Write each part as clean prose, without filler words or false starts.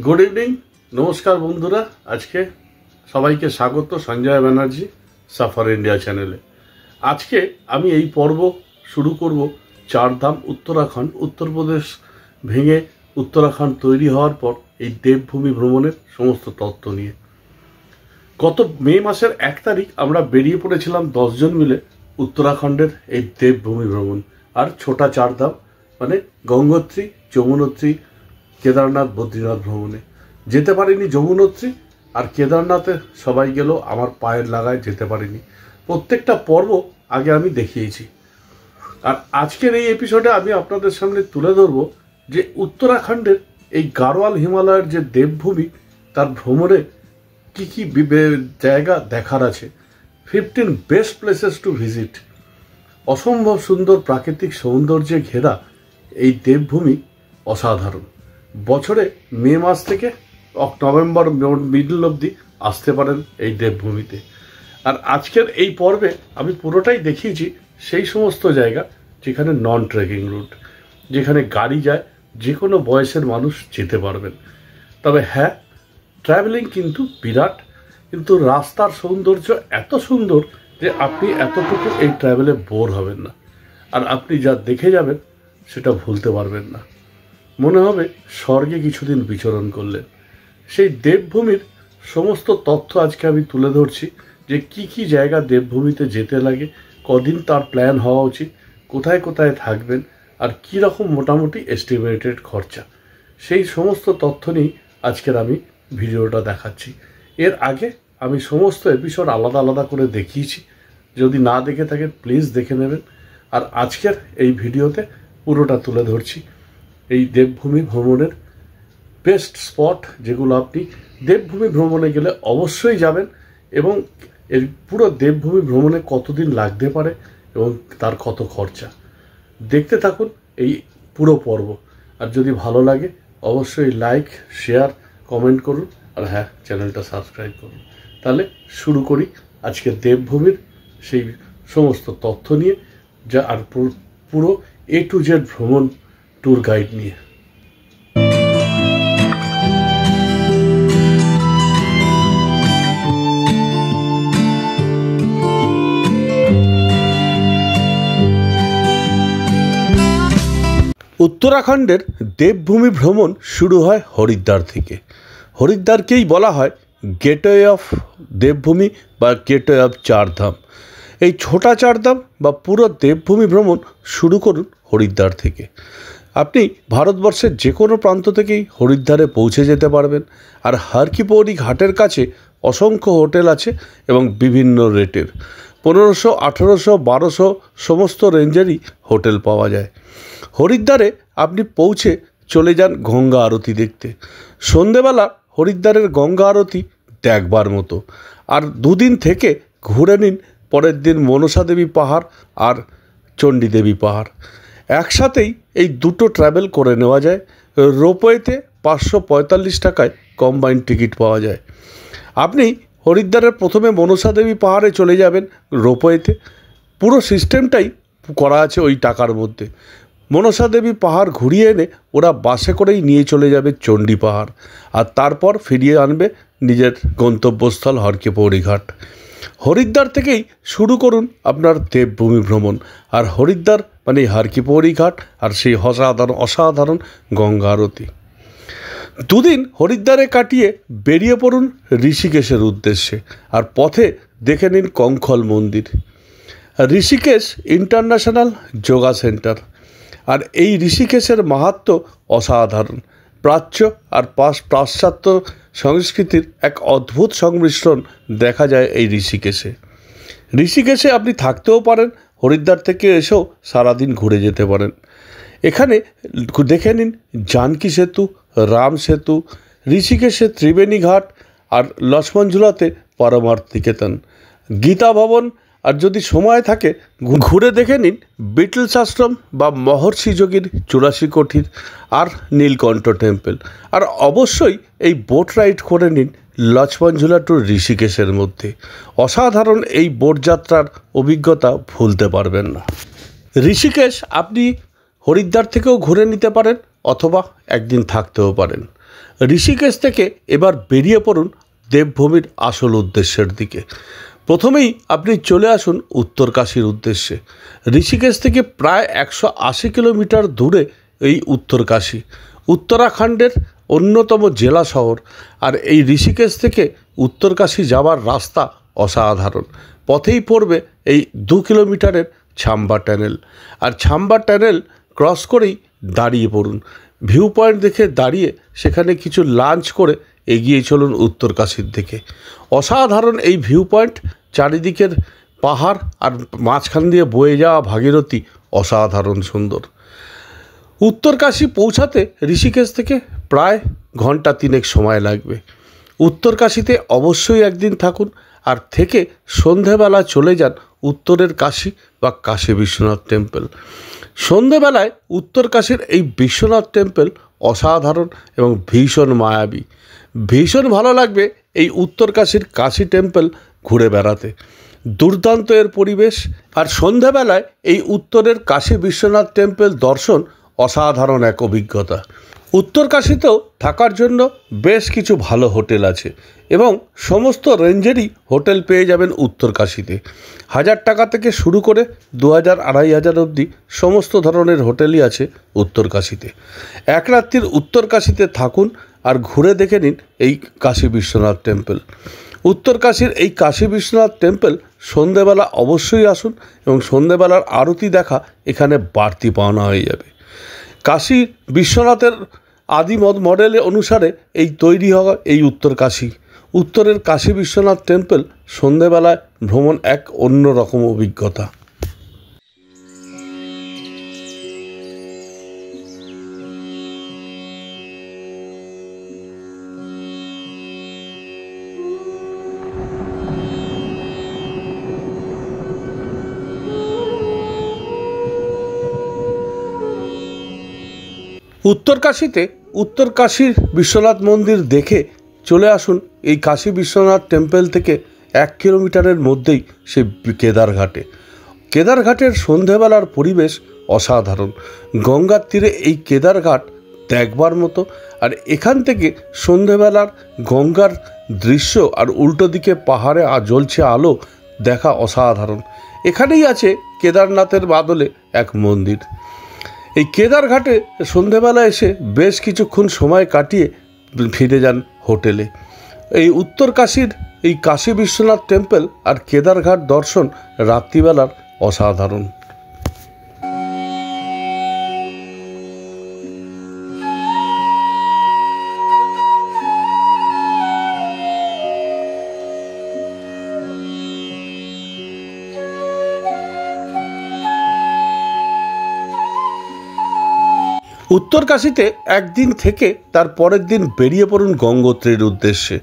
Good evening नमस्कार बंधुरा आज के सबाइके स्वागत संजय बैनार्जी सफर इंडिया चैनेले आज के आमी एई पर्व शुरू करब चारधाम उत्तराखंड उत्तर प्रदेश भेंगे उत्तराखंड तैरी हওয়ার पर এই দেবভূমি ভ্রমণের সমস্ত তথ্য নিয়ে গত মে মাসের 1 তারিখ আমরা বেরিয়ে পড়েছিলাম 10 জন মিলে উত্তরাখণ্ডের এই দেবভূমি ভ্রমণ আর ছোটা চারধাম মানে গঙ্গোত্রী যমুনোত্রী केदारनाथ बद्रीनाथ भ्रमणे যেতে পারিনি যমুনোত্রী আর কেদারনাথে সবাই গেল আমার পায়ের লাগায় যেতে পারিনি প্রত্যেকটা পর্ব আগে আমি দেখিয়েছি আর আজকের এই এপিসোডে আমি আপনাদের সামনে তুলে ধরব যে উত্তরাখণ্ডের এই গাড়োয়াল হিমালয়ের যে দেবভূমি তার ভ্রমণে কি কি জায়গা দেখার আছে 15 বেস্ট প্লেসেস টু ভিজিট অসম্ভব সুন্দর প্রাকৃতিক সৌন্দর্যে ঘেরা এই দেবভূমি অসাধারণ বছরে মে মাস থেকে নভেম্বর মিডল অবধি আসতে পারেন এই দেবভূমিতে আর আজকের এই পর্বে আমি পুরোটাই দেখিয়েছি সেই সমস্ত জায়গা যেখানে নন ট্রেকিং রুট যেখানে গাড়ি যায় যে কোনো বয়সের মানুষ যেতে পারবেন তবে হ্যাঁ ট্রাভেলিং কিন্তু বিরাট কিন্তু রাস্তার সৌন্দর্য এত সুন্দর যে আপনি এতটুকু এই ট্রাভেলে বোর হবেন না আর আপনি যা দেখে যাবেন সেটা ভুলতে পারবেন না মনে হবে স্বর্গে কিছুদিন বিচরণ করলেন সেই দেবভূমির সমস্ত তথ্য আজকে আমি তুলে ধরছি যে কি কি জায়গা দেবভূমিতে যেতে লাগে কদিন তার প্ল্যান হওয়া উচিত কোথায় কোথায় থাকবেন আর কি রকম মোটামুটি এস্টিমেটেড খরচা সেই সমস্ত তথ্য নিয়ে আজকের আমি ভিডিওটা দেখাচ্ছি এর আগে আমি সমস্ত এপিসোড আলাদা আলাদা করে দেখিয়েছি যদি না দেখে থাকেন প্লিজ দেখে নেবেন আর আজকের এই ভিডিওতে পুরোটা তুলে ধরছি এই দেবভূমি ভ্রমণের বেস্ট স্পট যেগুলো আপনি দেবভূমি ভ্রমণে গেলে অবশ্যই যাবেন এবং এর পুরো দেবভূমি ভ্রমণে কতদিন লাগতে পারে এবং তার কত খরচা দেখতে থাকুন এই পুরো পর্ব আর যদি ভালো লাগে অবশ্যই লাইক শেয়ার কমেন্ট করুন আর হ্যাঁ চ্যানেলটা সাবস্ক্রাইব করুন তাহলে শুরু করি আজকে দেবভূমির সেই সমস্ত তথ্য নিয়ে যা আর পুরো A to Z ভ্রমণ टूर गाइड नहीं है उत्तराखंडेर देवभूमि भ्रमण शुरू है हरिद्वार थेके हरिद्वारकेई बला है गेटवे अफ देवभूमि बा गेटवे अफ चारधाम এই ছোটা চারধাম বা পুরো দেবভূমি ভ্রমণ শুরু করুন হরিদ্বার থেকে আপনি ভারতবর্ষের যে কোনো প্রান্ত থেকেই হরিদ্বারে পৌঁছে যেতে পারবেন আর হর কি পৌরি ঘাটের কাছে অসংখ্য হোটেল আছে এবং বিভিন্ন রেটের 1500 1800 1200 সমস্ত রেঞ্জেরই হোটেল পাওয়া যায় হরিদ্বারে আপনি পৌঁছে চলে যান গঙ্গা আরতি দেখতে সন্ধ্যেবেলা হরিদ্বারের গঙ্গা আরতি দেখবার মতো আর দুদিন থেকে ঘুরে নিন পরের দিন মনসা দেবী পাহাড় আর চণ্ডী দেবী পাহাড় একসাথেই এই দুটো ট্রাভেল করে নেওয়া যায় রোপওয়েতে 545 টাকায় কম্বাইন্ড টিকিট পাওয়া যায় আপনি হরিদ্বারের প্রথমে মনসা দেবী পাহাড়ে চলে যাবেন রোপওয়েতে পুরো সিস্টেমটাই করা আছে ওই টাকার মধ্যে মনসা দেবী পাহাড় ঘুরিয়ে এনে ওরা বাসে করেই নিয়ে চলে যাবে চণ্ডী পাহাড় আর তারপর ফিরিয়ে আনবে নিজের গন্তব্যস্থল হর কি পৌরি ঘাট হরিদ্বার থেকেই শুরু করুন আপনার দেবভূমি ভ্রমণ আর হরিদ্বার মানে হর কি পৌরি ঘাট আর সেই অসাধারণ গঙ্গা আরতি দুদিন হরিদ্বারে কাটিয়ে বেরিয়ে পড়ুন ঋষিকেশের উদ্দেশ্যে আর পথে দেখে নিন কঙ্খল মন্দির ঋষিকেশ ইন্টারন্যাশনাল যোগা সেন্টার আর এই ঋষিকেশের মাহাত্ম্য অসাধারণ প্রাচ্য আর পাশ্চাত্য সংস্কৃতির এক অদ্ভুত সংমিশ্রণ দেখা যায় এই ঋষিকেশে আপনি থাকতেও পারেন হরিদ্বার থেকে এসেও সারাদিন ঘুরে যেতে পারেন এখানে দেখে নিন জানকী সেতু রাম সেতু ঋষিকেশে ত্রিবেণী ঘাট আর লক্ষ্মণঝুলাতে পরমার্থ নিকেতন গীতা ভবন আর যদি সময় থাকে ঘুরে দেখে নিন বিটলস আশ্রম বা মহর্ষি যোগীর 84 কোঠির আর নীলকণ্ঠ টেম্পল আর অবশ্যই এই বোট রাইড করে নিন লক্ষ্মণঝুলা টু ঋষিকেশের মধ্যে অসাধারণ এই বোট যাত্রার অভিজ্ঞতা ভুলতে পারবেন না ঋষিকেশ আপনি হরিদ্বার থেকেও ঘুরে নিতে পারেন অথবা একদিন থাকতেও পারেন ঋষিকেশ থেকে এবার বেরিয়ে পড়ুন দেবভূমির আসল উদ্দেশ্যের দিকে। প্রথমেই আপনি চলে আসুন উত্তরকাশীর উদ্দেশ্যে। ঋষিকেশ থেকে প্রায় 180 কিলোমিটার দূরে এই উত্তরকাশী, উত্তরাখণ্ডের অন্যতম জেলা শহর। আর এই ঋষিকেশ থেকে উত্তরকাশী যাওয়ার রাস্তা অসাধারণ। পথেই পড়বে এই 2 কিলোমিটারের ছাম্বা টানেল। আর ছাম্বা টানেল ক্রস করেই দাঁড়িয়ে পড়ুন। ভিউ পয়েন্ট দেখে দাঁড়িয়ে সেখানে কিছু লাঞ্চ করে এগিয়ে চলুন উত্তরকাশীর দিকে। অসাধারণ এই ভিউ পয়েন্ট, চারিদিকের পাহাড় আর মাঝখান দিয়ে বয়ে যাওয়া ভাগীরথী অসাধারণ সুন্দর। উত্তরকাশী পৌঁছাতে ঋষিকেশ থেকে প্রায় ঘন্টা 3 সময় লাগবে। উত্তরকাশীতে অবশ্যই একদিন থাকুন, আর থেকে সন্ধেবেলা চলে যান উত্তরের কাশী বা কাশী বিশ্বনাথ টেম্পল। সন্ধেবেলায় উত্তরকাশীর এই বিশ্বনাথ টেম্পল অসাধারণ এবং ভীষণ মায়াবী। ভীষণ ভালো লাগবে এই উত্তরকাশীর কাশী টেম্পল ঘুরে বেড়াতে। দুর্দান্ত এর পরিবেশ। আর সন্ধেবেলায় এই উত্তরের কাশী বিশ্বনাথ টেম্পল দর্শন অসাধারণ এক অভিজ্ঞতা। উত্তরকাশীতেও থাকার জন্য বেশ কিছু ভালো হোটেল আছে এবং সমস্ত রেঞ্জেরই হোটেল পেয়ে যাবেন উত্তরকাশীতে। 1000 টাকা থেকে শুরু করে 2000-2500 অবধি সমস্ত ধরনের হোটেলই আছে উত্তরকাশীতে। এক রাত্রির উত্তরকাশীতে থাকুন আর ঘুরে দেখে নিন এই কাশী বিশ্বনাথ টেম্পল। উত্তরকাশীর এই কাশী বিশ্বনাথ টেম্পল সন্ধেবেলা অবশ্যই আসুন এবং সন্ধেবেলার আরতি দেখা এখানে বাড়তি পাওনা হয়ে যাবে। কাশী বিশ্বনাথের আদি মডেলে অনুসারে এই তৈরি হওয়া এই উত্তরকাশী, উত্তরের কাশী বিশ্বনাথ টেম্পল সন্ধেবেলায় ভ্রমণ এক অন্য রকম অভিজ্ঞতা। উত্তরকাশীতে উত্তরকাশীর বিশ্বনাথ মন্দির দেখে চলে আসুন এই কাশী বিশ্বনাথ টেম্পল থেকে 1 কিলোমিটারের মধ্যেই সে কেদারঘাটে। কেদারঘাটের সন্ধেবেলার পরিবেশ অসাধারণ। গঙ্গার তীরে এই কেদারঘাট দেখবার মতো। আর এখান থেকে সন্ধেবেলার গঙ্গার দৃশ্য আর উল্টো দিকে পাহাড়ে জ্বলছে আলো দেখা অসাধারণ। এখানেই আছে কেদারনাথের বাদলে এক মন্দির। এই কেদারঘাটে সন্ধেবেলা এসে বেশ কিছুক্ষণ সময় কাটিয়ে ফিরে যান হোটেলে। এই উত্তরকাশীর এই কাশী বিশ্বনাথ টেম্পল আর কেদারঘাট দর্শন রাত্রিবেলার অসাধারণ। উত্তরকাশীতে একদিন থেকে তার পরের দিন বেরিয়ে পড়ুন গঙ্গোত্রীর উদ্দেশ্যে।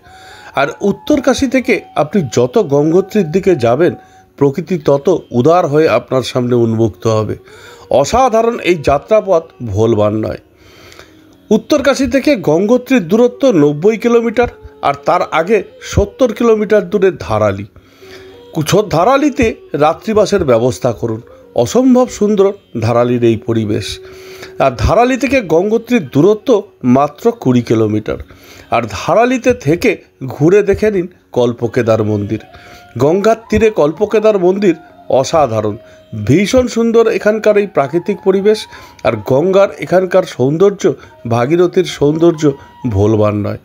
আর উত্তরকাশী থেকে আপনি যত গঙ্গোত্রীর দিকে যাবেন প্রকৃতি তত উদার হয়ে আপনার সামনে উন্মুক্ত হবে। অসাধারণ এই যাত্রাপথ ভোলবার নয়। উত্তরকাশী থেকে গঙ্গোত্রীর দূরত্ব 90 কিলোমিটার, আর তার আগে 70 কিলোমিটার দূরে ধারালি। ধারালিতে রাত্রিবাসের ব্যবস্থা করুন। অসম্ভব সুন্দর ধারালির এই পরিবেশ। আর ধারালি থেকে গঙ্গোত্রীর দূরত্ব মাত্র 20 কিলোমিটার। আর ধারালিতে থেকে ঘুরে দেখে নিন কল্পকেদার মন্দির। গঙ্গার তীরে কল্পকেদার মন্দির অসাধারণ, ভীষণ সুন্দর এখানকার এই প্রাকৃতিক পরিবেশ। আর গঙ্গার এখানকার সৌন্দর্য, ভাগীরথীর সৌন্দর্য ভোলবার নয়।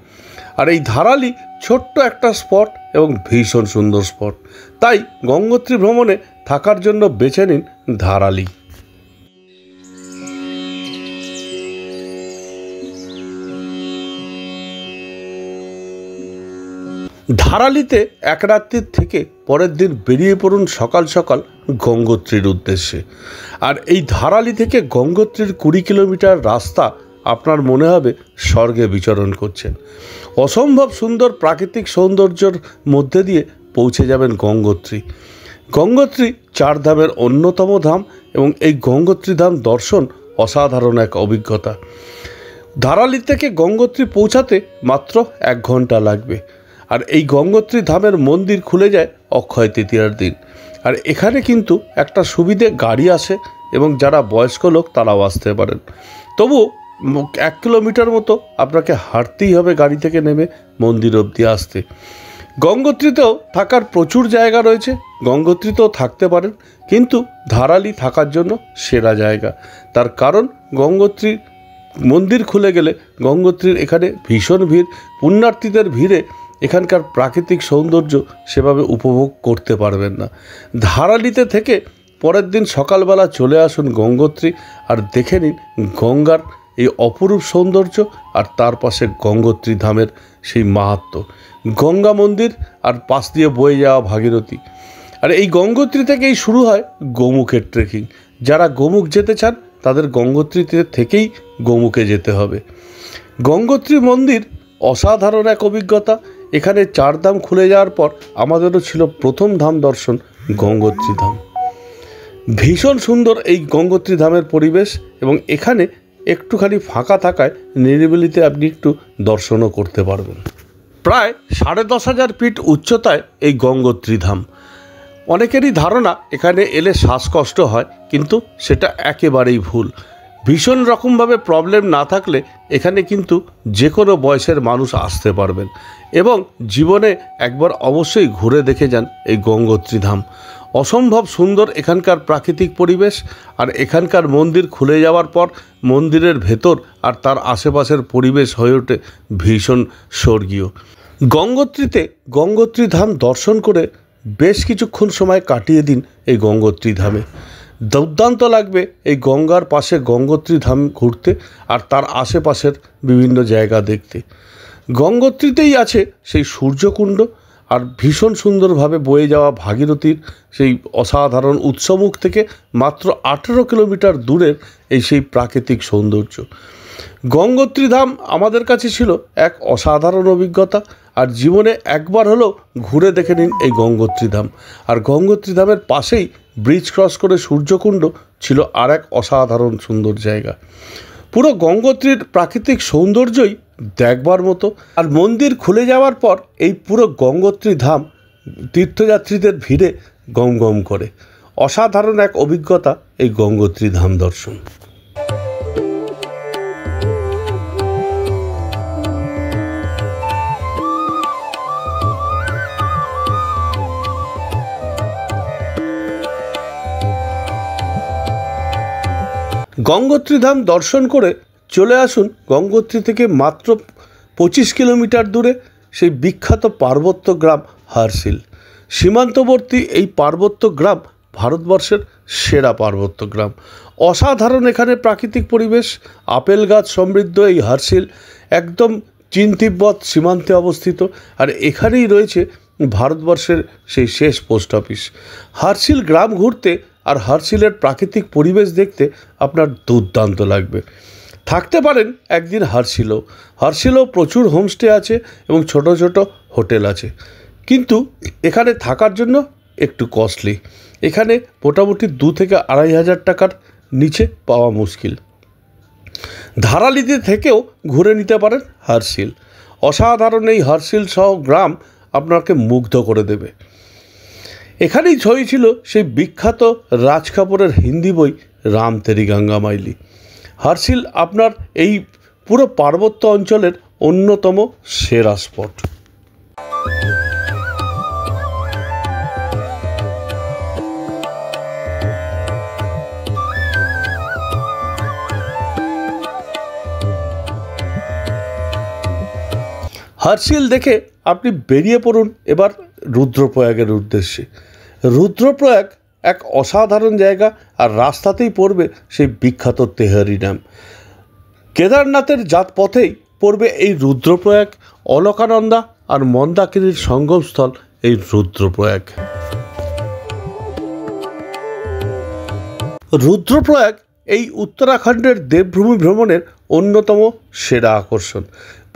আর এই ধারালি ছোট্ট একটা স্পট এবং ভীষণ সুন্দর স্পট। তাই গঙ্গোত্রী ভ্রমণে থাকার জন্য বেছে নিন ধারালি। ধারালিতে এক রাত্রির থেকে পরের দিন বেরিয়ে পড়ুন সকাল সকাল গঙ্গোত্রীর উদ্দেশ্যে। আর এই ধারালি থেকে গঙ্গোত্রীর 20 কিলোমিটার রাস্তা আপনার মনে হবে স্বর্গে বিচরণ করছেন। অসম্ভব সুন্দর প্রাকৃতিক সৌন্দর্যের মধ্যে দিয়ে পৌঁছে যাবেন গঙ্গোত্রী। গঙ্গোত্রী 4 ধামের অন্যতম ধাম এবং এই গঙ্গোত্রী ধাম দর্শন অসাধারণ এক অভিজ্ঞতা। ধারালি থেকে গঙ্গোত্রী পৌঁছাতে মাত্র 1 ঘন্টা লাগবে। আর এই গঙ্গোত্রী ধামের মন্দির খুলে যায় অক্ষয় তৃতীয়ার দিন। আর এখানে কিন্তু একটা সুবিধে গাড়ি আসে এবং যারা বয়স্ক লোক তারাও আসতে পারেন। তবু 1 কিলোমিটার মতো আপনাকে হাঁটতেই হবে গাড়ি থেকে নেমে মন্দির অবধি আসতে। গঙ্গোত্রীতেও থাকার প্রচুর জায়গা রয়েছে, গঙ্গোত্রীতেও থাকতে পারেন, কিন্তু ধারালি থাকার জন্য সেরা জায়গা। তার কারণ গঙ্গোত্রী মন্দির খুলে গেলে গঙ্গোত্রীর এখানে ভীষণ ভিড়, পুণ্যার্থীদের ভিড়ে এখানকার প্রাকৃতিক সৌন্দর্য সেভাবে উপভোগ করতে পারবেন না। ধারালিতে থেকে পরের দিন সকালবেলা চলে আসুন গঙ্গোত্রী আর দেখে নিন গঙ্গার এই অপরূপ সৌন্দর্য আর তার পাশে গঙ্গোত্রী ধামের সেই মাহাত্ম্য, গঙ্গা মন্দির আর পাশ দিয়ে বয়ে যাওয়া ভাগীরথী। আর এই গঙ্গোত্রী থেকেই শুরু হয় গোমুখের ট্রেকিং। যারা গোমুখ যেতে চান তাদের গঙ্গোত্রীতে থেকেই গোমুখে যেতে হবে। গঙ্গোত্রী মন্দির অসাধারণ এক অভিজ্ঞতা। এখানে 4 ধাম খুলে যাওয়ার পর আমাদেরও ছিল প্রথম ধাম দর্শন গঙ্গোত্রী ধাম। ভীষণ সুন্দর এই গঙ্গোত্রী ধামের পরিবেশ এবং এখানে একটুখানি ফাঁকা থাকায় নিরিবিলিতে আপনি একটু দর্শনও করতে পারবেন। প্রায় 10,500 ফিট উচ্চতায় এই গঙ্গোত্রী ধাম। অনেকেরই ধারণা এখানে এলে শ্বাসকষ্ট হয়, কিন্তু সেটা একেবারেই ভুল। ভীষণ রকমভাবে প্রবলেম না থাকলে এখানে কিন্তু যে কোনো বয়সের মানুষ আসতে পারবেন এবং জীবনে একবার অবশ্যই ঘুরে দেখে যান এই গঙ্গোত্রী ধাম। অসম্ভব সুন্দর এখানকার প্রাকৃতিক পরিবেশ, আর এখানকার মন্দির খুলে যাওয়ার পর মন্দিরের ভেতর আর তার আশেপাশের পরিবেশ হয়ে ওঠে ভীষণ স্বর্গীয়। গঙ্গোত্রীতে গঙ্গোত্রী ধাম দর্শন করে বেশ কিছুক্ষণ সময় কাটিয়ে দিন এই গঙ্গোত্রী ধামে। দুর্দান্ত লাগবে এই গঙ্গার পাশে গঙ্গোত্রী ধাম ঘুরতে আর তার আশেপাশের বিভিন্ন জায়গা দেখতে। গঙ্গোত্রীতেই আছে সেই সূর্যকুণ্ড আর ভীষণ সুন্দরভাবে বয়ে যাওয়া ভাগীরথীর সেই অসাধারণ উৎসমুখ থেকে মাত্র 18 কিলোমিটার দূরের এই সেই প্রাকৃতিক সৌন্দর্য। গঙ্গোত্রী ধাম আমাদের কাছে ছিল এক অসাধারণ অভিজ্ঞতা, আর জীবনে একবার হলেও ঘুরে দেখে নিন এই গঙ্গোত্রী ধাম। আর গঙ্গোত্রী ধামের পাশেই ব্রিজ ক্রস করে সূর্যকুণ্ড ছিল আর এক অসাধারণ সুন্দর জায়গা। পুরো গঙ্গোত্রীর প্রাকৃতিক সৌন্দর্যই দেখবার মতো। আর মন্দির খুলে যাওয়ার পর এই পুরো গঙ্গোত্রী ধাম তীর্থযাত্রীদের ভিড়ে গম গম করে। অসাধারণ এক অভিজ্ঞতা এই গঙ্গোত্রী ধাম দর্শন। গঙ্গোত্রী ধাম দর্শন করে চলে আসুন গঙ্গোত্রী থেকে মাত্র 25 কিলোমিটার দূরে সেই বিখ্যাত পার্বত্য গ্রাম হারসিল। সীমান্তবর্তী এই পার্বত্য গ্রাম ভারতবর্ষের সেরা পার্বত্য গ্রাম। অসাধারণ এখানে প্রাকৃতিক পরিবেশ। আপেল গাছ সমৃদ্ধ এই হারসিল একদম চীন তিব্বত সীমান্তে অবস্থিত, আর এখানেই রয়েছে ভারতবর্ষের সেই শেষ পোস্ট অফিস। হারসিল গ্রাম ঘুরতে আর হারসিলের প্রাকৃতিক পরিবেশ দেখতে আপনার দুর্দান্ত লাগবে। থাকতে পারেন একদিন হারসিলেও প্রচুর হোমস্টে আছে এবং ছোট ছোট হোটেল আছে, কিন্তু এখানে থাকার জন্য একটু কস্টলি। এখানে মোটামুটি 2 থেকে 2,500 টাকার নিচে পাওয়া মুশকিল। ধারালিতে থেকেও ঘুরে নিতে পারেন হারসিল। অসাধারণ এই হারসিল সহ গ্রাম আপনাকে মুগ্ধ করে দেবে। এখানেই ছড়িয়েছিল সেই বিখ্যাত রাজ কাপুরের হিন্দি বই রাম তেরি গঙ্গা মাইলি। হারসিল আপনার এই পুরো পার্বত্য অঞ্চলের অন্যতম সেরা স্পট। হারসিল দেখে আপনি বেরিয়ে পড়ুন এবার রুদ্রপ্রয়াগের উদ্দেশ্যে। রুদ্রপ্রয়াগ এক অসাধারণ জায়গা, আর রাস্তাতেই পড়বে সেই বিখ্যাত তেহারি ড্যাম। কেদারনাথের জাতপথেই পড়বে এই রুদ্রপ্রয়াগ। অলকানন্দা আর মন্দাকিনীর সঙ্গমস্থল এই রুদ্রপ্রয়াগ। রুদ্রপ্রয়াগ এই উত্তরাখণ্ডের দেবভূমি ভ্রমণের অন্যতম সেরা আকর্ষণ।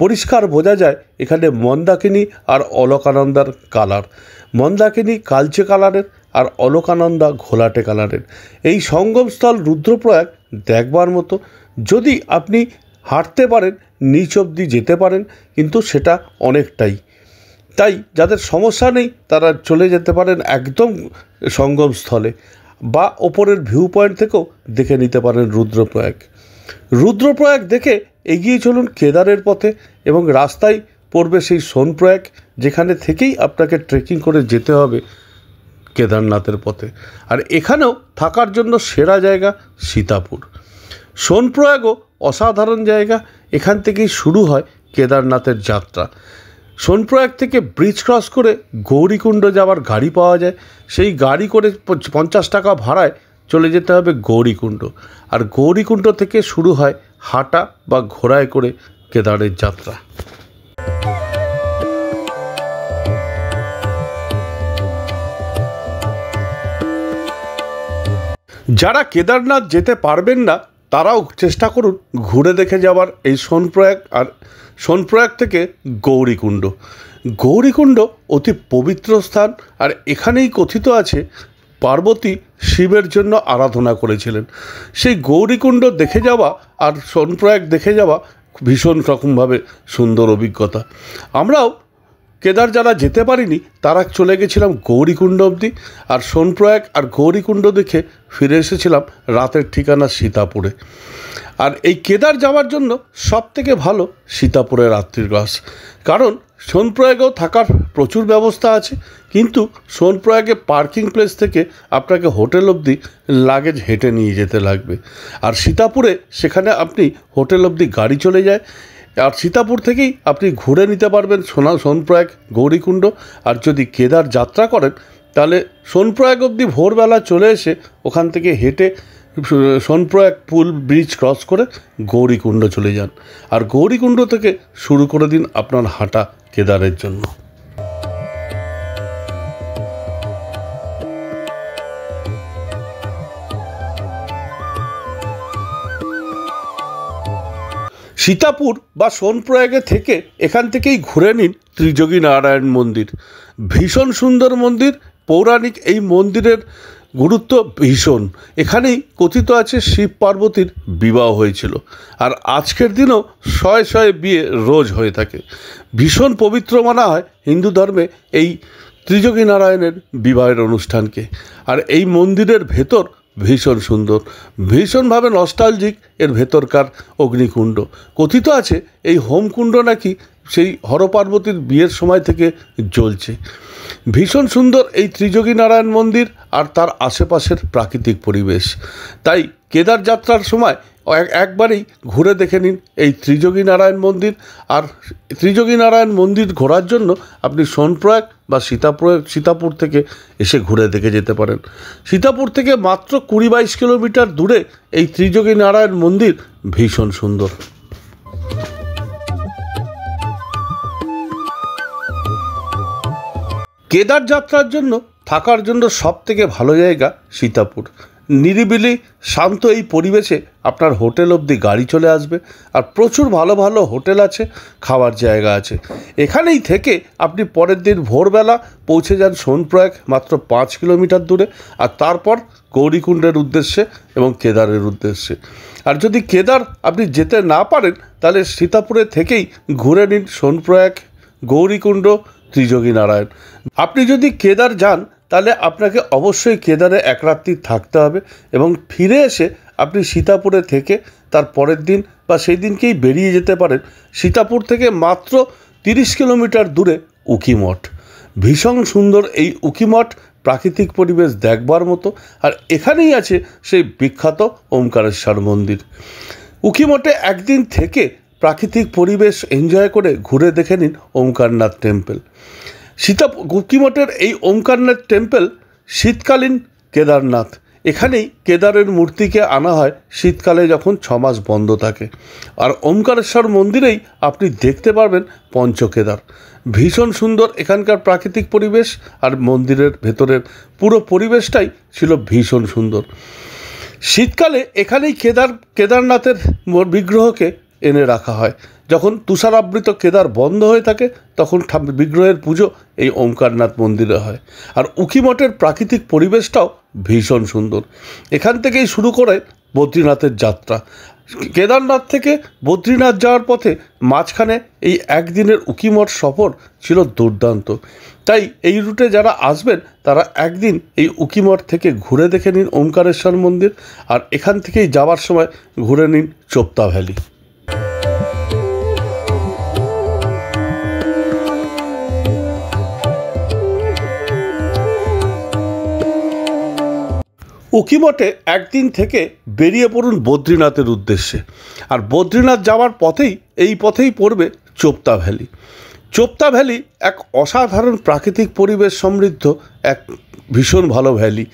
পরিষ্কার বোঝা যায় এখানে মন্দাকিনী আর অলকানন্দার কালার। মন্দাকিনী কালচে কালারের আর অলকানন্দা ঘোলাটে কালারের। এই সঙ্গমস্থল রুদ্রপ্রয়াগ দেখবার মতো। যদি আপনি হাঁটতে পারেন নিচ অবধি যেতে পারেন, কিন্তু সেটা অনেকটাই। তাই যাদের সমস্যা নেই তারা চলে যেতে পারেন একদম সঙ্গমস্থলে, বা ওপরের ভিউ পয়েন্ট থেকেও দেখে নিতে পারেন রুদ্রপ্রয়াগ। রুদ্রপ্রয়াগ দেখে এগিয়ে চলুন কেদারের পথে এবং রাস্তায় পড়বে সেই সোনপ্রয়াগ, যেখানে থেকেই আপনাকে ট্রেকিং করে যেতে হবে কেদারনাথের পথে। আর এখানেও থাকার জন্য সেরা জায়গা সীতাপুর। সোনপ্রয়াগও অসাধারণ জায়গা, এখান থেকেই শুরু হয় কেদারনাথের যাত্রা। সোনপ্রয়াগ থেকে ব্রিজ ক্রস করে গৌরীকুণ্ড যাওয়ার গাড়ি পাওয়া যায়, সেই গাড়ি করে 50 টাকা ভাড়ায় চলে যেতে হবে গৌরীকুণ্ড। আর গৌরীকুণ্ড থেকে শুরু হয় হাঁটা বা ঘোড়ায় করে কেদারের যাত্রা। যারা কেদারনাথ যেতে পারবেন না তারাও চেষ্টা করুন ঘুরে দেখে যাওয়ার এই সোনপ্রয়াগ। আর সোনপ্রয়াগ থেকে গৌরীকুণ্ড। গৌরীকুণ্ড অতি পবিত্র স্থান, আর এখানেই কথিত আছে পার্বতী শিবের জন্য আরাধনা করেছিলেন। সেই গৌরীকুণ্ড দেখে যাওয়া আর সোনপ্রয়াগ দেখে যাওয়া ভীষণ রকমভাবে সুন্দর অভিজ্ঞতা। আমরাও কেদার যারা যেতে পারিনি তারা চলে গেছিলাম গৌরীকুণ্ড অবধি, আর সোনপ্রয়াগ আর গৌরীকুণ্ড দেখে ফিরে এসেছিলাম রাতের ঠিকানা সীতাপুরে। আর এই কেদার যাওয়ার জন্য সবথেকে ভালো সীতাপুরের রাত্রিবাস, কারণ সোনপ্রয়াগেও থাকার প্রচুর ব্যবস্থা আছে, কিন্তু সোনপ্রয়াগে পার্কিং প্লেস থেকে আপনাকে হোটেল অবধি লাগেজ হেঁটে নিয়ে যেতে লাগবে। আর সীতাপুরে সেখানে আপনি হোটেল অবধি গাড়ি চলে যায়, আর সীতাপুর থেকেই আপনি ঘুরে নিতে পারবেন সোনপ্রয়াগ গৌরীকুণ্ড। আর যদি কেদার যাত্রা করেন তাহলে সোনপ্রয়াগ অবধি ভোরবেলা চলে এসে ওখান থেকে হেঁটে সোনপ্রয়াগ পুল ব্রিজ ক্রস করে গৌরীকুণ্ড চলে যান। আর গৌরীকুণ্ড থেকে শুরু করে দিন আপনার হাঁটা কেদারের জন্য। সীতাপুর বা সোনপ্রয়াগে থেকে এখান থেকেই ঘুরে নিন ত্রিযোগী নারায়ণ মন্দির। ভীষণ সুন্দর মন্দির, পৌরাণিক এই মন্দিরের গুরুত্ব ভীষণ। এখানেই কথিত আছে শিব পার্বতীর বিবাহ হয়েছিল, আর আজকের দিনও শয়ে শয়ে বিয়ে রোজ হয়ে থাকে। ভীষণ পবিত্র মানা হয় হিন্দু ধর্মে এই ত্রিযোগী নারায়ণের বিবাহের অনুষ্ঠানকে। আর এই মন্দিরের ভেতর ভীষণ সুন্দর, ভীষণভাবে নস্টালজিক এর ভেতরকার অগ্নিকুণ্ড। কথিত আছে এই হোমকুণ্ড নাকি সেই হরপার্বতীর বিয়ের সময় থেকে জ্বলছে। ভীষণ সুন্দর এই ত্রিযোগী নারায়ণ মন্দির আর তার আশেপাশের প্রাকৃতিক পরিবেশ। তাই কেদার যাত্রার সময় একবারেই ঘুরে দেখে নিন এই ত্রিযোগী নারায়ণ মন্দির। আর ত্রিযোগী নারায়ণ মন্দির ঘোরার জন্য আপনি সোনপ্রয়াগ বা সীতাপুর থেকে এসে ঘুরে দেখে যেতে পারেন। সীতাপুর থেকে মাত্র 20-22 কিলোমিটার দূরে এই ত্রিযোগী নারায়ণ মন্দির ভীষণ সুন্দর। কেদার যাত্রার জন্য থাকার জন্য সবথেকে ভালো জায়গা সীতাপুর। নিরিবিলি শান্ত এই পরিবেশে আপনার হোটেল অবধি গাড়ি চলে আসবে, আর প্রচুর ভালো ভালো হোটেল আছে, খাওয়ার জায়গা আছে। এখানেই থেকে আপনি পরের দিন ভোরবেলা পৌঁছে যান সোনপ্রয়াগ, মাত্র 5 কিলোমিটার দূরে, আর তারপর গৌরীকুণ্ডের উদ্দেশ্যে এবং কেদারের উদ্দেশ্যে। আর যদি কেদার আপনি যেতে না পারেন তাহলে সীতাপুরে থেকেই ঘুরে নিন সোনপ্রয়াগ, গৌরীকুণ্ড, ত্রিযোগী নারায়ণ। আপনি যদি কেদার যান তাহলে আপনাকে অবশ্যই কেদারে এক রাত্রি থাকতে হবে, এবং ফিরে এসে আপনি সীতাপুরে থেকে তার পরের দিন বা সেই দিনকেই বেরিয়ে যেতে পারেন সীতাপুর থেকে মাত্র 30 কিলোমিটার দূরে উখিমঠ। ভীষণ সুন্দর এই উখিমঠ, প্রাকৃতিক পরিবেশ দেখবার মতো। আর এখানেই আছে সেই বিখ্যাত ওমকারেশ্বর মন্দির। উখিমঠে একদিন থেকে প্রাকৃতিক পরিবেশ এনজয় করে ঘুরে দেখে নিন ওমকারনাথ টেম্পল। উখিমঠের এই ওমকারনাথ টেম্পল শীতকালীন কেদারনাথ। এখানেই কেদারের মূর্তিকে আনা হয় শীতকালে, যখন 6 মাস বন্ধ থাকে। আর ওমকারেশ্বর মন্দিরেই আপনি দেখতে পারবেন পঞ্চকেদার। ভীষণ সুন্দর এখানকার প্রাকৃতিক পরিবেশ, আর মন্দিরের ভেতরের পুরো পরিবেশটাই ছিল ভীষণ সুন্দর। শীতকালে এখানেই কেদারনাথের বিগ্রহকে এনে রাখা হয়। যখন তুষারাবৃত কেদার বন্ধ হয়ে থাকে তখন বিগ্রহের পুজো এই ওমকারনাথ মন্দিরে হয়। আর উখিমঠের প্রাকৃতিক পরিবেশটাও ভীষণ সুন্দর। এখান থেকেই শুরু করে বদ্রীনাথের যাত্রা। কেদারনাথ থেকে বদ্রীনাথ যাওয়ার পথে মাঝখানে এই একদিনের উকিমঠ সফর ছিল দুর্দান্ত। তাই এই রুটে যারা আসবেন তারা একদিন এই উকিমঠ থেকে ঘুরে দেখে নিন ওমকারেশ্বর মন্দির, আর এখান থেকেই যাওয়ার সময় ঘুরে নিন চোপতা ভ্যালি। উকিমঠে একদিন থেকে বেরিয়ে পড়ুন বদ্রীনাথের উদ্দেশ্যে, আর বদ্রীনাথ যাওয়ার পথেই পড়বে চোপতা ভ্যালি। চোপতা ভ্যালি এক অসাধারণ প্রাকৃতিক পরিবেশ সমৃদ্ধ এক ভীষণ ভালো ভ্যালি।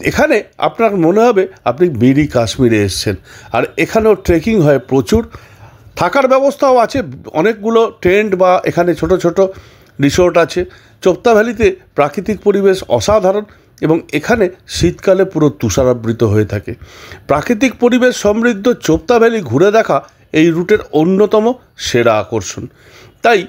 এখানে আপনার মনে হবে আপনি মিনি কাশ্মীরে এসছেন। আর এখানেও ট্রেকিং হয় প্রচুর, থাকার ব্যবস্থাও আছে, অনেকগুলো টেন্ট বা এখানে ছোট ছোট রিসোর্ট আছে। চোপতা ভ্যালিতে প্রাকৃতিক পরিবেশ অসাধারণ এবং এখানে শীতকালে পুরো তুষারাবৃত হয়ে থাকে। প্রাকৃতিক পরিবেশ সমৃদ্ধ চোপতা ভ্যালি ঘুরে দেখা এই রুটের অন্যতম সেরা আকর্ষণ। তাই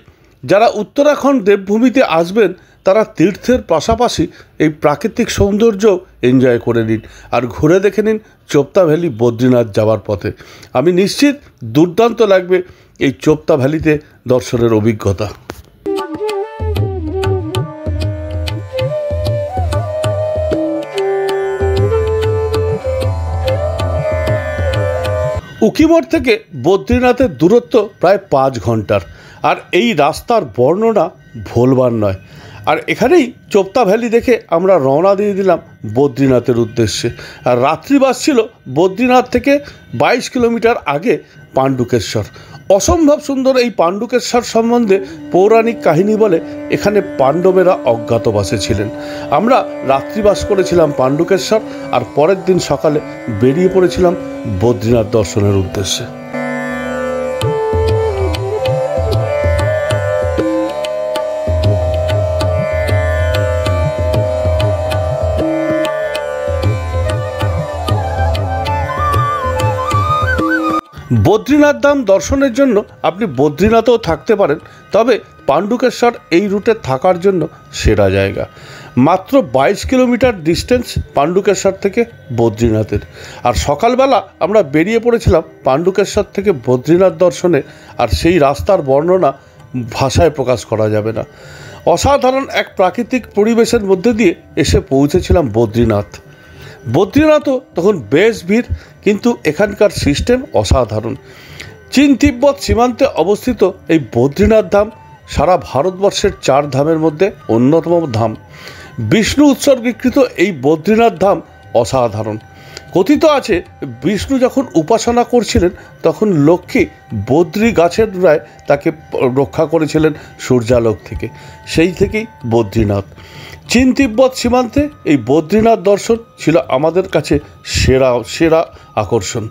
যারা উত্তরাখণ্ড দেবভূমিতে আসবেন তারা তীর্থের পাশাপাশি এই প্রাকৃতিক সৌন্দর্য এনজয় করে নিন আর ঘুরে দেখে নিন চোপতা ভ্যালি বদ্রীনাথ যাওয়ার পথে। আমি নিশ্চিত দুর্দান্ত লাগবে এই চোপতা ভ্যালিতে দর্শনের অভিজ্ঞতা। উকিমঠ থেকে বদ্রীনাথের দূরত্ব প্রায় 5 ঘন্টার, আর এই রাস্তার বর্ণনা ভোলবার নয়। আর এখানেই চোপতা ভ্যালি দেখে আমরা রওনা দিয়ে দিলাম বদ্রীনাথের উদ্দেশ্যে। আর রাত্রিবাস ছিল বদ্রীনাথ থেকে 22 কিলোমিটার আগে পাণ্ডুকেশ্বর। অসম্ভব সুন্দর এই পাণ্ডুকেশ্বর সম্বন্ধে পৌরাণিক কাহিনী বলে এখানে পাণ্ডবেরা অজ্ঞাতবাসে ছিলেন। আমরা রাত্রিবাস করেছিলাম পাণ্ডুকেশ্বর, আর পরের দিন সকালে বেরিয়ে পড়েছিলাম বদ্রীনাথ দর্শনের উদ্দেশ্যে। বদ্রীনাথ ধাম দর্শনের জন্য আপনি বদ্রীনাথেও থাকতে পারেন, তবে পাণ্ডুকেশ্বর এই রুটে থাকার জন্য সেরা জায়গা। মাত্র 22 কিলোমিটার ডিস্টেন্স পাণ্ডুকেশ্বর থেকে বদ্রীনাথের। আর সকালবেলা আমরা বেরিয়ে পড়েছিলাম পাণ্ডুকেশ্বর থেকে বদ্রীনাথ দর্শনে, আর সেই রাস্তার বর্ণনা ভাষায় প্রকাশ করা যাবে না। অসাধারণ এক প্রাকৃতিক পরিবেশের মধ্যে দিয়ে এসে পৌঁছেছিলাম বদ্রীনাথ। বদ্রীনাথও তখন বেশ ভিড়, কিন্তু এখানকার সিস্টেম অসাধারণ। চীন তিব্বত সীমান্তে অবস্থিত এই বদ্রীনাথ ধাম সারা ভারতবর্ষের 4 ধামের মধ্যে অন্যতম ধাম। বিষ্ণু উৎসর্গীকৃত এই বদ্রীনাথ ধাম অসাধারণ। কথিত আছে বিষ্ণু যখন উপাসনা করছিলেন তখন লক্ষ্মী বদ্রী গাছের রায় তাকে রক্ষা করেছিলেন সূর্যালোক থেকে, সেই থেকেই বদ্রীনাথ। চীন তিব্বত সীমান্তে এই বদ্রীনাথ দর্শন ছিল আমাদের কাছে সেরা আকর্ষণ।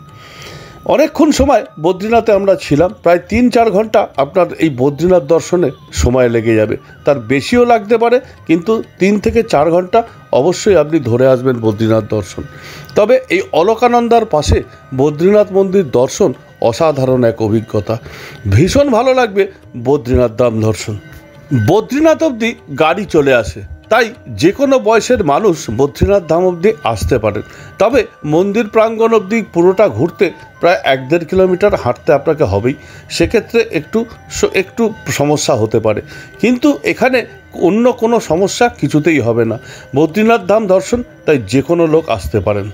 অনেকক্ষণ সময় বদ্রীনাথে আমরা ছিলাম, প্রায় 3-4 ঘন্টা আপনার এই বদ্রীনাথ দর্শনে সময় লেগে যাবে, তার বেশিও লাগতে পারে, কিন্তু 3 থেকে 4 ঘন্টা অবশ্যই আপনি ধরে আসবেন বদ্রীনাথ দর্শন। তবে এই অলকানন্দার পাশে বদ্রীনাথ মন্দির দর্শন অসাধারণ এক অভিজ্ঞতা। ভীষণ ভালো লাগবে বদ্রীনাথ ধাম দর্শন। বদ্রীনাথ অবধি গাড়ি চলে আসে, তাই যে কোনো বয়সের মানুষ বদ্রীনাথ ধাম অবধি আসতে পারেন। তবে মন্দির প্রাঙ্গণ অবধি পুরোটা ঘুরতে প্রায় 1-1.5 কিলোমিটার হাঁটতে আপনাকে হবেই, সেক্ষেত্রে একটু সমস্যা হতে পারে, কিন্তু এখানে অন্য কোনো সমস্যা কিছুতেই হবে না। বদ্রীনাথ ধাম দর্শন তাই যে কোনো লোক আসতে পারেন।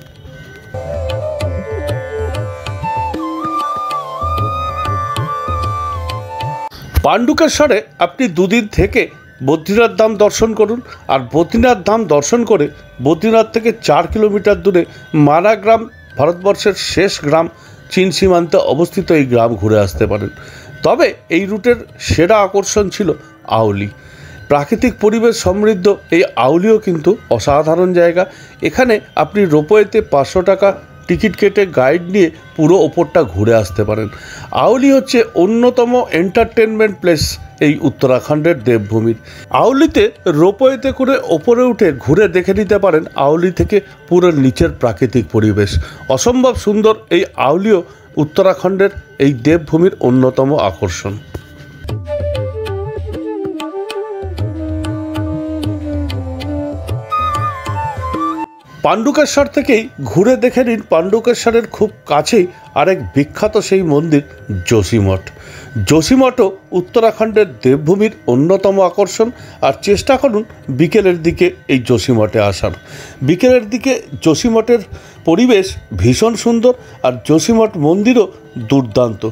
পাণ্ডুকেশ্বরে আপনি 2 দিন থেকে বদ্রীনাথ ধাম দর্শন করুন, আর বদ্রীনাথ ধাম দর্শন করে বদ্রীনাথ থেকে 4 কিলোমিটার দূরে মানা গ্রাম, ভারতবর্ষের শেষ গ্রাম, চীন সীমান্তে অবস্থিত এই গ্রাম ঘুরে আসতে পারেন। তবে এই রুটের সেরা আকর্ষণ ছিল আউলি। প্রাকৃতিক পরিবেশ সমৃদ্ধ এই আউলিও কিন্তু অসাধারণ জায়গা। এখানে আপনি রোপওয়েতে 500 টাকা টিকিট কেটে গাইড নিয়ে পুরো ওপরটা ঘুরে আসতে পারেন। আউলি হচ্ছে অন্যতম এন্টারটেনমেন্ট প্লেস এই উত্তরাখণ্ডের দেবভূমির। আউলিতে রোপওয়েতে করে ওপরে উঠে ঘুরে দেখে নিতে পারেন আউলি থেকে পুরো নিচের প্রাকৃতিক পরিবেশ। অসম্ভব সুন্দর এই আউলিও উত্তরাখণ্ডের এই দেবভূমির অন্যতম আকর্ষণ। পাণ্ডুকেশ্বর থেকেই ঘুরে দেখে নিন পাণ্ডুকেশ্বরের খুব কাছেই আরেক বিখ্যাত সেই মন্দির যোশীমঠ। যোশীমঠও উত্তরাখণ্ডের দেবভূমির অন্যতম আকর্ষণ। আর চেষ্টা করুন বিকেলের দিকে এই যোশীমঠে আসার। বিকেলের দিকে যোশীমঠের পরিবেশ ভীষণ সুন্দর, আর যোশীমঠ মন্দিরও দুর্দান্ত।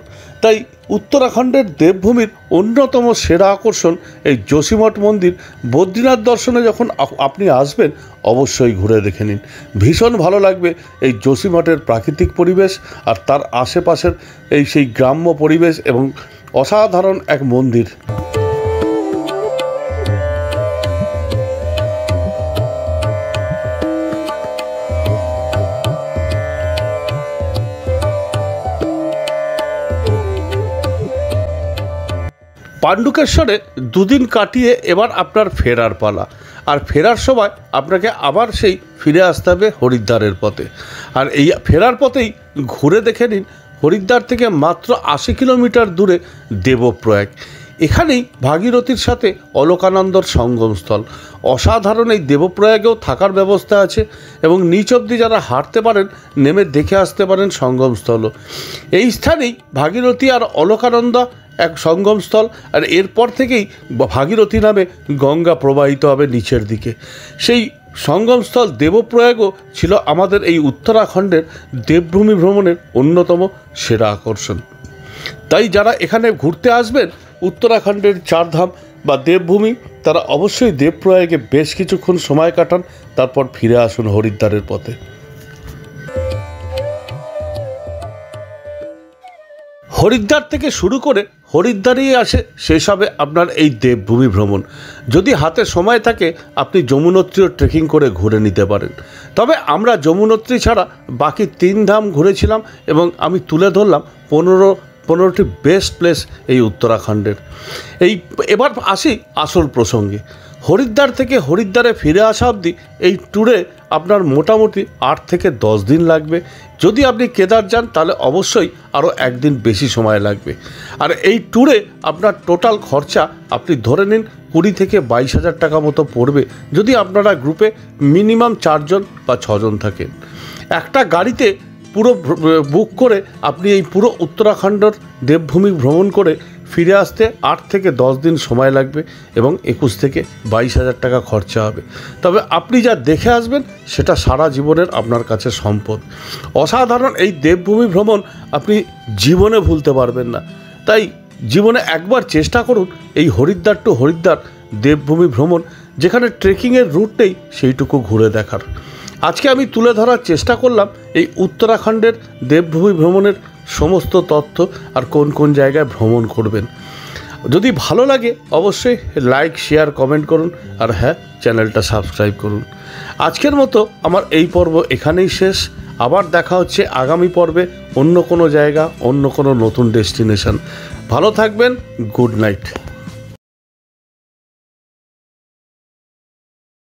তাই উত্তরাখণ্ডের দেবভূমির অন্যতম সেরা আকর্ষণ এই যোশীমঠ মন্দির। বদ্রীনাথ দর্শনে যখন আপনি আসবেন অবশ্যই ঘুরে দেখে নিন, ভীষণ ভালো লাগবে এই যোশীমঠের প্রাকৃতিক পরিবেশ আর তার আশেপাশের সেই গ্রাম্য পরিবেশ এবং অসাধারণ এক মন্দির। পাণ্ডুকেশ্বরে দুদিন কাটিয়ে এবার আপনার ফেরার পালা। আর ফেরার সময় আপনাকে আবার সেই ফিরে আসতে হবে হরিদ্বারের পথে। আর এই ফেরার পথেই ঘুরে দেখে নিন হরিদ্বার থেকে মাত্র 80 কিলোমিটার দূরে দেবপ্রয়াগ। এখানেই ভাগীরথীর সাথে অলকানন্দর সঙ্গমস্থল। অসাধারণ এই দেবপ্রয়াগেও থাকার ব্যবস্থা আছে এবং নিচ অবধি যারা হাঁটতে পারেন নেমে দেখে আসতে পারেন সঙ্গমস্থলও। এই স্থানেই ভাগীরথী আর অলকানন্দা এক সঙ্গমস্থল। আর এরপর থেকেই ভাগীরথী নামে গঙ্গা প্রবাহিত হবে নিচের দিকে। সেই সঙ্গমস্থল দেবপ্রয়াগও ছিল আমাদের এই উত্তরাখণ্ডের দেবভূমি ভ্রমণের অন্যতম সেরা আকর্ষণ। তাই যারা এখানে ঘুরতে আসবেন উত্তরাখণ্ডের চারধাম বা দেবভূমি, তারা অবশ্যই দেবপ্রয়াগে বেশ কিছুক্ষণ সময় কাটান, তারপর ফিরে আসুন হরিদ্বারের পথে। হরিদ্বার থেকে শুরু করে হরিদ্বারেই আসে শেষ হবে আপনার এই দেবভূমি ভ্রমণ। যদি হাতে সময় থাকে আপনি যমুনোত্রীও ট্রেকিং করে ঘুরে নিতে পারেন। তবে আমরা যমুনোত্রী ছাড়া বাকি 3 ধাম ঘুরেছিলাম এবং আমি তুলে ধরলাম 15টি বেস্ট প্লেস এই উত্তরাখণ্ডের। এবার আসি আসল প্রসঙ্গে। হরিদ্বার থেকে হরিদ্বারে ফিরে আসা অবধি এই ট্যুরে আপনার মোটামুটি 8 থেকে 10 দিন লাগবে। যদি আপনি কেদার যান তাহলে অবশ্যই আরও 1 দিন বেশি সময় লাগবে। আর এই ট্যুরে আপনার টোটাল খরচা আপনি ধরে নিন 20 থেকে 22,000 টাকা মতো পড়বে, যদি আপনারা গ্রুপে মিনিমাম 4 জন বা 6 জন থাকেন। একটা গাড়িতে পুরো বুক করে আপনি এই পুরো উত্তরাখণ্ডের দেবভূমি ভ্রমণ করে ফিরে আসতে 8 থেকে 10 দিন সময় লাগবে এবং 21 থেকে 22,000 টাকা খরচা হবে। তবে আপনি যা দেখে আসবেন সেটা সারা জীবনের আপনার কাছে সম্পদ। অসাধারণ এই দেবভূমি ভ্রমণ আপনি জীবনে ভুলতে পারবেন না। তাই জীবনে একবার চেষ্টা করুন এই হরিদ্বার টু হরিদ্বার দেবভূমি ভ্রমণ, যেখানে ট্রেকিংয়ের রুট নেই সেইটুকু ঘুরে দেখার। আজকে আমি তুলে ধরার চেষ্টা করলাম এই উত্তরাখণ্ডের দেবভূমি ভ্রমণের সমস্ত তথ্য আর কোন কোন জায়গায় ভ্রমণ করবেন। যদি ভালো লাগে অবশ্যই লাইক, শেয়ার, কমেন্ট করুন। আর হ্যাঁ, চ্যানেলটা সাবস্ক্রাইব করুন। আজকের মতো আমার এই পর্ব এখানেই শেষ। আবার দেখা হচ্ছে আগামী পর্বে অন্য কোনো জায়গা, অন্য কোনো নতুন ডেস্টিনেশন। ভালো থাকবেন। Good night.